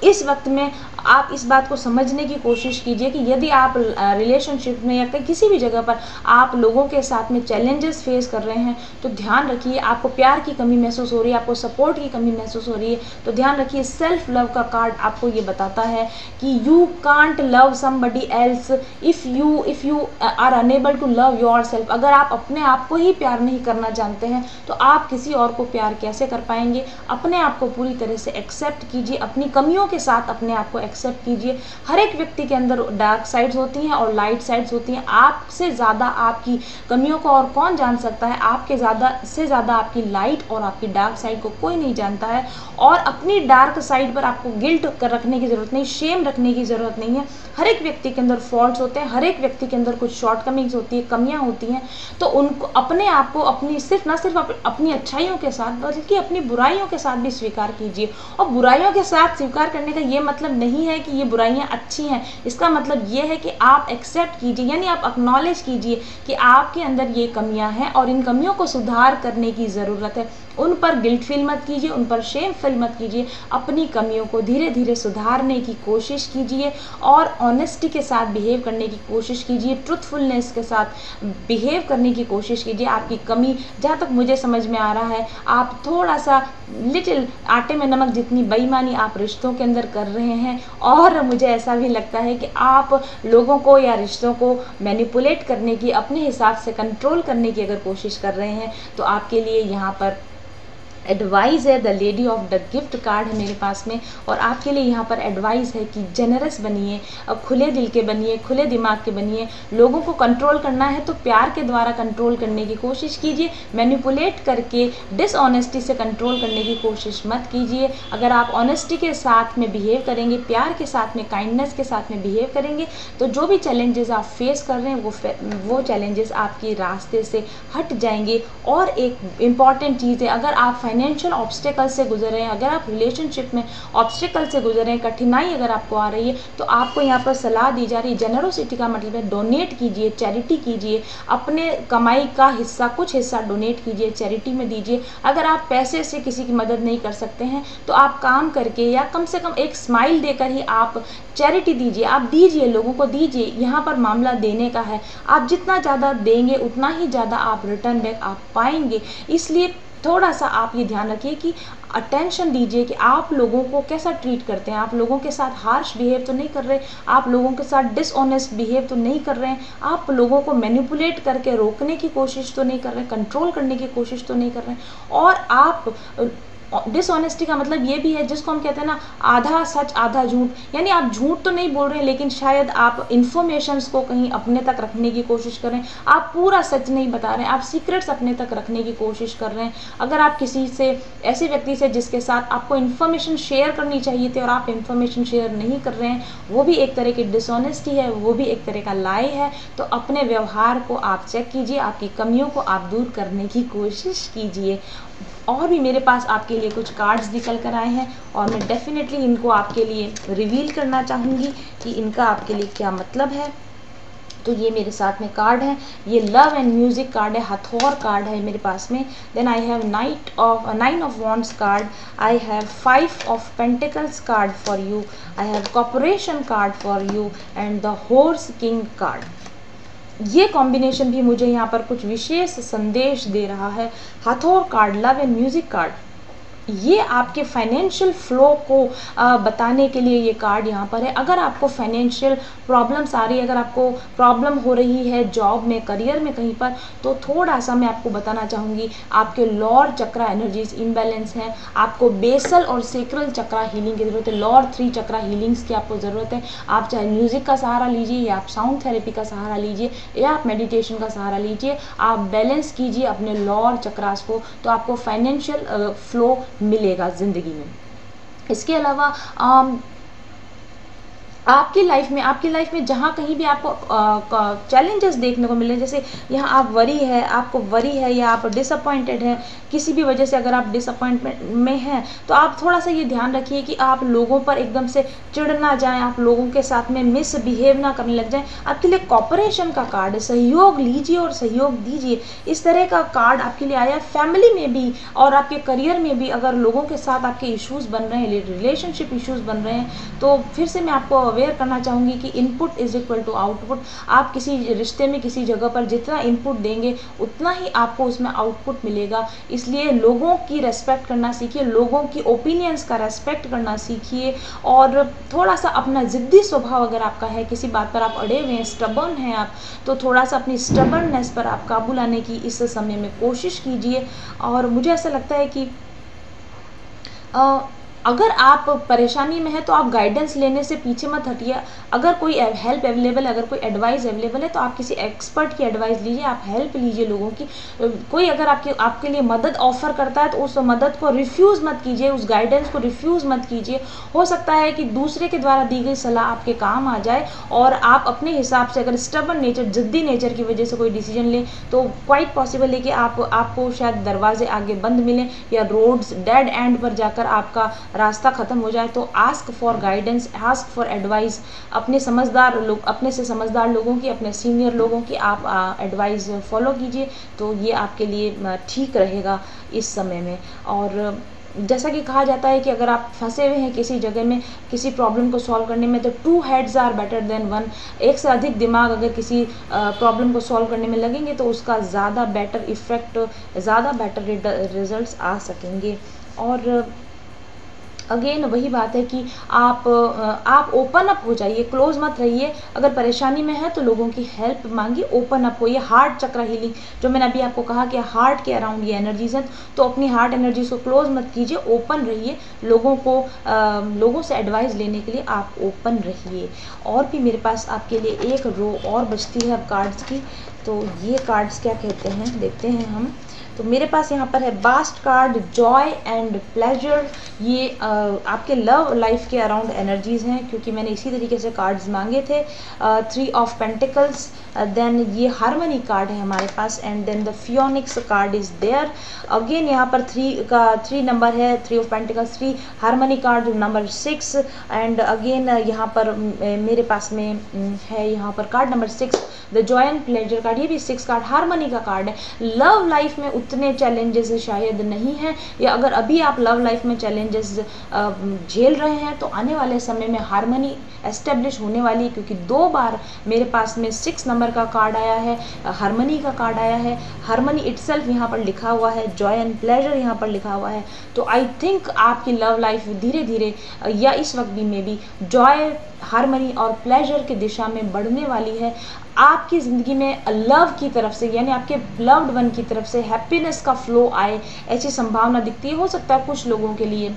इस वक्त में आप इस बात को समझने की कोशिश कीजिए कि यदि आप रिलेशनशिप में या किसी भी जगह पर आप लोगों के साथ में चैलेंजेस फेस कर रहे हैं, तो ध्यान रखिए, आपको प्यार की कमी महसूस हो रही है, आपको सपोर्ट की कमी महसूस हो रही है, तो ध्यान रखिए सेल्फ लव का कार्ड आपको ये बताता है कि you can't love somebody else if you are unable to love yourself. अगर आप अपने आप को ही प्यार नहीं करना जानते हैं तो आप किसी और को प्यार कैसे कर पाएंगे। अपने आप को पूरी तरह से एक्सेप्ट कीजिए, अपनी कमियों के साथ अपने आप को एक्सेप्ट कीजिए। हर एक व्यक्ति के अंदर डार्क साइड्स होती हैं और लाइट साइड्स होती हैं। आपसे ज़्यादा आपकी कमियों को और कौन जान सकता है, आपके ज़्यादा आपकी लाइट और आपकी डार्क साइड को कोई नहीं जानता है। और अपनी डार्क साइड पर आपको गिल्ट कर रखने की ज़रूरत नहीं, शेम रखने की ज़रूरत नहीं है। हर एक व्यक्ति के अंदर फॉल्ट्स होते हैं, हर एक व्यक्ति के अंदर कुछ शॉर्टकमिंग्स होती है, कमियाँ होती हैं। तो उनको अपने आप को अपनी न सिर्फ अपनी अच्छाइयों के साथ बल्कि अपनी बुराइयों के साथ भी स्वीकार कीजिए। और बुराइयों के साथ स्वीकार करने का ये मतलब नहीं है कि ये बुराइयां अच्छी हैं, इसका मतलब ये है कि आप एक्सेप्ट कीजिए, यानी आप एक्नॉलेज कीजिए कि आपके अंदर ये कमियां हैं और इन कमियों को सुधार करने की ज़रूरत है। उन पर गिल्ट फील मत कीजिए, उन पर शेम फील मत कीजिए, अपनी कमियों को धीरे धीरे सुधारने की कोशिश कीजिए और ऑनेस्टी के साथ बिहेव करने की कोशिश कीजिए, ट्रुथफुलनेस के साथ बिहेव करने की कोशिश कीजिए। आपकी कमी, जहाँ तक मुझे समझ में आ रहा है, आप थोड़ा सा लिटिल आटे में नमक जितनी बेईमानी आप रिश्तों के अंदर कर रहे हैं, और मुझे ऐसा भी लगता है कि आप लोगों को या रिश्तों को मैनिपुलेट करने की, अपने हिसाब से कंट्रोल करने की अगर कोशिश कर रहे हैं, तो आपके लिए यहाँ पर एडवाइस है, the lady of the gift card है मेरे पास में। और आपके लिए यहाँ पर एडवाइस है कि जेनरस बनिए, खुले दिल के बनिए, खुले दिमाग के बनिए। लोगों को कंट्रोल करना है तो प्यार के द्वारा कंट्रोल करने की कोशिश कीजिए, मैनिपुलेट करके डिसऑनेस्टी से कंट्रोल करने की कोशिश मत कीजिए। अगर आप ऑनेस्टी के साथ में बिहेव करेंगे, प्यार के साथ में, काइंडनेस के साथ में बिहेव करेंगे, तो जो भी चैलेंजेस आप फेस कर रहे हैं वो चैलेंजेस आपके रास्ते से हट जाएंगे। और एक इम्पॉर्टेंट चीज़ है, अगर आप फाइनेंशियल ऑब्स्टेकल से गुजर रहे हैं, अगर आप रिलेशनशिप में ऑब्स्टेकल से गुजर रहे हैं, कठिनाई अगर आपको आ रही है, तो आपको यहाँ पर सलाह दी जा रही है, जेनरोसिटी का मतलब है डोनेट कीजिए, चैरिटी कीजिए, अपने कमाई का हिस्सा, कुछ हिस्सा डोनेट कीजिए, चैरिटी में दीजिए। अगर आप पैसे से किसी की मदद नहीं कर सकते हैं तो आप काम करके या कम से कम एक स्माइल देकर ही आप चैरिटी दीजिए, आप दीजिए, लोगों को दीजिए। यहाँ पर मामला देने का है, आप जितना ज़्यादा देंगे उतना ही ज़्यादा आप रिटर्न बैक आप पाएंगे। इसलिए थोड़ा सा आप ये ध्यान रखिए कि अटेंशन दीजिए कि आप लोगों को कैसा ट्रीट करते हैं। आप लोगों के साथ हार्श बिहेव तो नहीं कर रहे, आप लोगों के साथ डिसऑनेस्ट बिहेव तो नहीं कर रहे हैं, आप लोगों को मैनिपुलेट करके रोकने की कोशिश तो नहीं कर रहे, कंट्रोल करने की कोशिश तो नहीं कर रहे हैं। और आप डिसऑनेस्टी का मतलब ये भी है जिसको हम कहते हैं ना, आधा सच आधा झूठ, यानी आप झूठ तो नहीं बोल रहे हैं लेकिन शायद आप इन्फॉर्मेशंस को कहीं अपने तक रखने की कोशिश कर रहे हैं, आप पूरा सच नहीं बता रहे हैं, आप सीक्रेट्स अपने तक रखने की कोशिश कर रहे हैं। अगर आप किसी से, ऐसे व्यक्ति से जिसके साथ आपको इन्फॉर्मेशन शेयर करनी चाहिए थी और आप इन्फॉर्मेशन शेयर नहीं कर रहे हैं, वो भी एक तरह की डिसऑनेस्टी है, वो भी एक तरह का लाई है। तो अपने व्यवहार को आप चेक कीजिए, आपकी कमियों को आप दूर करने की कोशिश कीजिए। और भी मेरे पास आपके लिए कुछ कार्ड्स निकल कर आए हैं और मैं डेफिनेटली इनको आपके लिए रिवील करना चाहूँगी कि इनका आपके लिए क्या मतलब है। तो ये मेरे साथ में कार्ड है, ये लव एंड म्यूजिक कार्ड है, हथौर कार्ड है मेरे पास में। Then I have nine of wands card, I have 5 of pentacles card for you, I have cooperation card for you and the horse king card. ये कॉम्बिनेशन भी मुझे यहाँ पर कुछ विशेष संदेश दे रहा है। हथौर card, love and music card, ये आपके फाइनेंशियल फ्लो को बताने के लिए ये कार्ड यहाँ पर है। अगर आपको फाइनेंशियल प्रॉब्लम्स आ रही है, अगर आपको प्रॉब्लम हो रही है जॉब में, करियर में, कहीं पर, तो थोड़ा सा मैं आपको बताना चाहूँगी, आपके लॉर्ड चक्रा एनर्जीज इम्बैलेंस हैं, आपको बेसल और सेक्रल चक्रा हीलिंग की ज़रूरत है, लॉर्ड 3 चक्रा हीलिंग्स की आपको ज़रूरत है। आप चाहे म्यूज़िक का सहारा लीजिए या आप साउंड थेरेपी का सहारा लीजिए या आप मेडिटेशन का सहारा लीजिए, आप बैलेंस कीजिए अपने लॉर्ड चक्रास को, तो आपको फाइनेंशियल फ्लो मिलेगा ज़िंदगी में। इसके अलावा आपकी लाइफ में जहाँ कहीं भी आपको चैलेंजेस देखने को मिले, जैसे यहाँ आप आपको वरी है या आप डिसअपॉइंटेड हैं किसी भी वजह से, अगर आप डिसअपॉइंटमेंट में हैं तो आप थोड़ा सा ये ध्यान रखिए कि आप लोगों पर एकदम से चिढ़ ना जाएं, आप लोगों के साथ में मिसबिहेव ना करने लग जाएं। आपके लिए कॉपरेशन का कार्ड है, सहयोग लीजिए और सहयोग दीजिए, इस तरह का कार्ड आपके लिए आया है। फैमिली में भी और आपके करियर में भी अगर लोगों के साथ आपके इश्यूज़ बन रहे हैं, रिलेशनशिप इश्यूज़ बन रहे हैं, तो फिर से मैं आपको अवेयर करना चाहूँगी कि input is equal to output. आप किसी रिश्ते में, किसी जगह पर जितना इनपुट देंगे उतना ही आपको उसमें आउटपुट मिलेगा। इसलिए लोगों की रेस्पेक्ट करना सीखिए, लोगों की ओपिनियंस का रेस्पेक्ट करना सीखिए, और थोड़ा सा अपना ज़िद्दी स्वभाव अगर आपका है, किसी बात पर आप अड़े हुए हैं, स्टबर्न हैं आप, तो थोड़ा सा अपनी स्टबर्ननेस पर आप काबू लाने की इस समय में कोशिश कीजिए। और मुझे ऐसा लगता है कि अगर आप परेशानी में हैं तो आप गाइडेंस लेने से पीछे मत हटिए। अगर कोई हेल्प अवेलेबल है, अगर कोई एडवाइस अवेलेबल है, तो आप किसी एक्सपर्ट की एडवाइस लीजिए, आप हेल्प लीजिए लोगों की। कोई अगर आपके लिए मदद ऑफर करता है तो उस मदद को रिफ्यूज़ मत कीजिए, उस गाइडेंस को रिफ्यूज़ मत कीजिए। हो सकता है कि दूसरे के द्वारा दी गई सलाह आपके काम आ जाए और आप अपने हिसाब से, अगर स्टबर्न नेचर, जिद्दी नेचर की वजह से कोई डिसीजन लें, तो क्वाइट पॉसिबल है कि आपको शायद दरवाजे आगे बंद मिलें या रोड्स डेड एंड पर जाकर आपका रास्ता ख़त्म हो जाए। तो ask for guidance, ask for advice, अपने से समझदार लोगों की, अपने सीनियर लोगों की आप एडवाइस फॉलो कीजिए, तो ये आपके लिए ठीक रहेगा इस समय में। और जैसा कि कहा जाता है कि अगर आप फंसे हुए हैं किसी जगह में, किसी प्रॉब्लम को सॉल्व करने में, तो 2 heads आर बेटर देन 1। एक से अधिक दिमाग अगर किसी प्रॉब्लम को सॉल्व करने में लगेंगे तो उसका ज़्यादा बेटर इफ़ेक्ट, ज़्यादा बेटर रिजल्ट्स आ सकेंगे। और अगेन वही बात है कि आप ओपन अप हो जाइए, क्लोज मत रहिए। अगर परेशानी में है तो लोगों की हेल्प मांगिए, ओपन अप होइए। हार्ट चक्र हीलिंग जो मैंने अभी आपको कहा कि हार्ट के अराउंड ये एनर्जीज हैं, तो अपनी हार्ट एनर्जीज को क्लोज मत कीजिए, ओपन रहिए। लोगों से एडवाइस लेने के लिए आप ओपन रहिए। और भी मेरे पास आपके लिए एक रो और बचती है अब कार्ड्स की, तो ये कार्ड्स क्या कहते हैं देखते हैं हम। तो मेरे पास यहाँ पर है bast card, Joy and pleasure. ये आपके लव लाइफ के अराउंड एनर्जीज हैं, क्योंकि मैंने इसी तरीके से कार्ड्स मांगे थे। 3 ऑफ पेंटिकल्स, देन ये हार्मनी कार्ड है हमारे पास, and then the phoenix card is there. Again यहाँ पर 3 नंबर है, 3 of pentacles 3, harmony card number 6, and again यहाँ पर मेरे पास में है यहाँ पर card number 6, the joy and pleasure card, ये भी 6 कार्ड हार्मनी का कार्ड है। लव लाइफ में उतने चैलेंजेस शायद नहीं हैं, या अगर अभी आप लव लाइफ में चैलेंजेस झेल रहे हैं तो आने वाले समय में हार्मनी एस्टेब्लिश होने वाली है, क्योंकि 2 बार मेरे पास में 6 नंबर का कार्ड आया है, हार्मनी का कार्ड आया है, हार्मनी इटसेल्फ यहाँ पर लिखा हुआ है, जॉय एंड प्लेजर यहाँ पर लिखा हुआ है। तो आई थिंक आपकी लव लाइफ धीरे धीरे या इस वक्त भी में भी जॉय, हार्मनी और प्लेजर की दिशा में बढ़ने वाली है। आपकी ज़िंदगी में लव की तरफ से, यानी आपके लव्ड वन की तरफ से हैप्पीनेस का फ्लो आए, ऐसी संभावना दिखती है। हो सकता है कुछ लोगों के लिए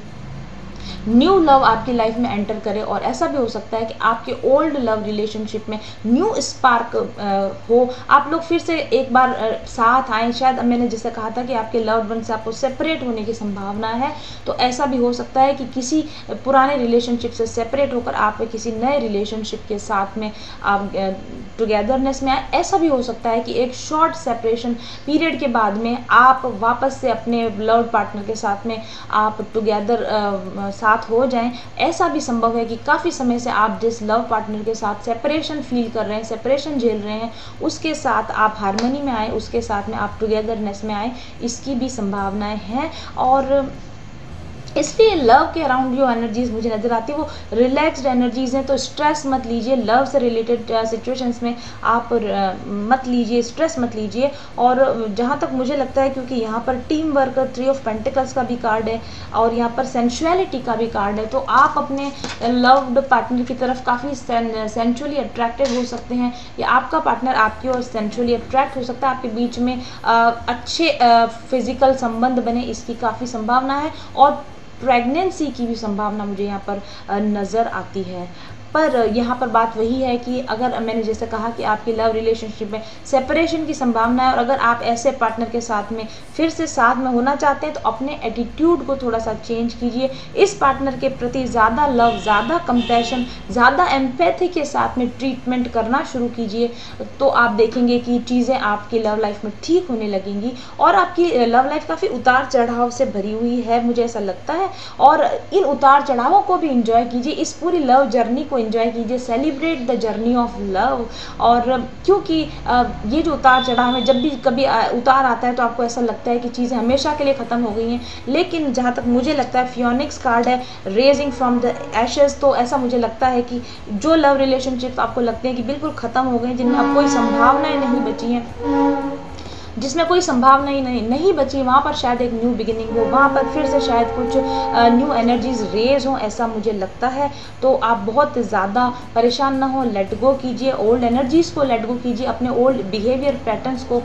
न्यू लव आपकी लाइफ में एंटर करे, और ऐसा भी हो सकता है कि आपके ओल्ड लव रिलेशनशिप में न्यू स्पार्क हो, आप लोग फिर से एक बार साथ आए। शायद मैंने जैसे कहा था कि आपके लव्ड वन से आपको सेपरेट होने की संभावना है, तो ऐसा भी हो सकता है कि किसी पुराने रिलेशनशिप से सेपरेट होकर आप किसी नए रिलेशनशिप के साथ में आप टुगेदरनेस में आए। ऐसा भी हो सकता है कि एक शॉर्ट सेपरेशन पीरियड के बाद में आप वापस से अपने लव्ड पार्टनर के साथ में आप टुगेदर साथ हो जाएं। ऐसा भी संभव है कि काफ़ी समय से आप जिस लव पार्टनर के साथ सेपरेशन फील कर रहे हैं, सेपरेशन झेल रहे हैं, उसके साथ आप हार्मनी में आए, उसके साथ में आप टुगेदरनेस में आए, इसकी भी संभावनाएं हैं। और इसलिए लव के अराउंड जो एनर्जीज मुझे नज़र आती है वो रिलैक्स्ड एनर्जीज हैं। तो स्ट्रेस मत लीजिए, लव से रिलेटेड सिचुएशंस में आप मत लीजिए, स्ट्रेस मत लीजिए। और जहाँ तक मुझे लगता है, क्योंकि यहाँ पर टीम वर्क, 3 ऑफ पेंटिकल्स का भी कार्ड है और यहाँ पर सेंशुअलिटी का भी कार्ड है, तो आप अपने लव्ड पार्टनर की तरफ काफ़ी सेंशुअली अट्रैक्टेड हो सकते हैं, या आपका पार्टनर आपकी ओर सेंशुअली अट्रैक्ट हो सकता है। आपके बीच में अच्छे फिजिकल संबंध बने, इसकी काफ़ी संभावना है। और प्रेगनेंसी की भी संभावना मुझे यहाँ पर नज़र आती है। पर यहाँ पर बात वही है कि अगर मैंने जैसे कहा कि आपकी लव रिलेशनशिप में सेपरेशन की संभावना है, और अगर आप ऐसे पार्टनर के साथ में फिर से साथ में होना चाहते हैं तो अपने एटीट्यूड को थोड़ा सा चेंज कीजिए। इस पार्टनर के प्रति ज़्यादा लव, ज़्यादा कंपैशन, ज़्यादा एम्पैथी के साथ में ट्रीटमेंट करना शुरू कीजिए, तो आप देखेंगे कि चीज़ें आपकी लव लाइफ में ठीक होने लगेंगी। और आपकी लव लाइफ काफ़ी उतार चढ़ाव से भरी हुई है, मुझे ऐसा लगता है, और इन उतार चढ़ावों को भी इंजॉय कीजिए, इस पूरी लव जर्नी को एंजॉय कीजिए, celebrate the journey of love. और क्योंकि ये जो उतार चढ़ाव में जब भी कभी उतार आता है तो आपको ऐसा लगता है कि चीज़ें हमेशा के लिए ख़त्म हो गई हैं, लेकिन जहाँ तक मुझे लगता है फियोनिक्स कार्ड है, रेजिंग फ्रॉम द एशेस, तो ऐसा मुझे लगता है कि जो लव रिलेशनशिप आपको लगते हैं कि बिल्कुल ख़त्म हो गए, जिनमें अब कोई संभावनाएं नहीं बची हैं, जिसमें कोई संभावना ही नहीं बची, वहाँ पर शायद एक न्यू बिगिनिंग हो, वहाँ पर फिर से शायद कुछ न्यू एनर्जीज रेज हों, ऐसा मुझे लगता है। तो आप बहुत ज़्यादा परेशान ना हो, लेट गो कीजिए, ओल्ड एनर्जीज़ को लेट गो कीजिए, अपने ओल्ड बिहेवियर पैटर्न्स को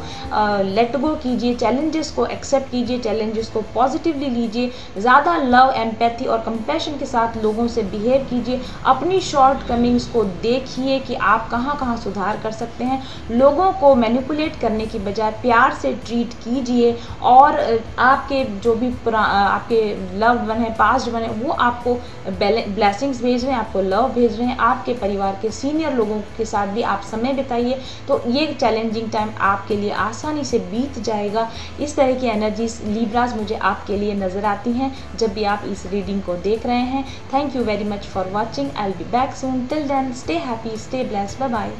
लेट गो कीजिए, चैलेंजेस को एक्सेप्ट कीजिए, चैलेंजेस को पॉजिटिवली लीजिए, ज़्यादा लव, एम्पैथी और कंपैशन के साथ लोगों से बिहेव कीजिए, अपनी शॉर्ट कमिंग्स को देखिए कि आप कहाँ सुधार कर सकते हैं, लोगों को मैनिपुलेट करने की बजाय प्यार से ट्रीट कीजिए। और आपके जो भी आपके लव्ड वन है, पास्ट वन है, वो आपको ब्लेसिंग्स भेज रहे हैं, आपको लव भेज रहे हैं, आपके परिवार के सीनियर लोगों के साथ भी आप समय बिताइए, तो ये चैलेंजिंग टाइम आपके लिए आसानी से बीत जाएगा। इस तरह की एनर्जीज लिब्रास मुझे आपके लिए नज़र आती हैं जब भी आप इस रीडिंग को देख रहे हैं। Thank you very much for watching, I will be back soon, till then stay happy, stay blessed, bye bye.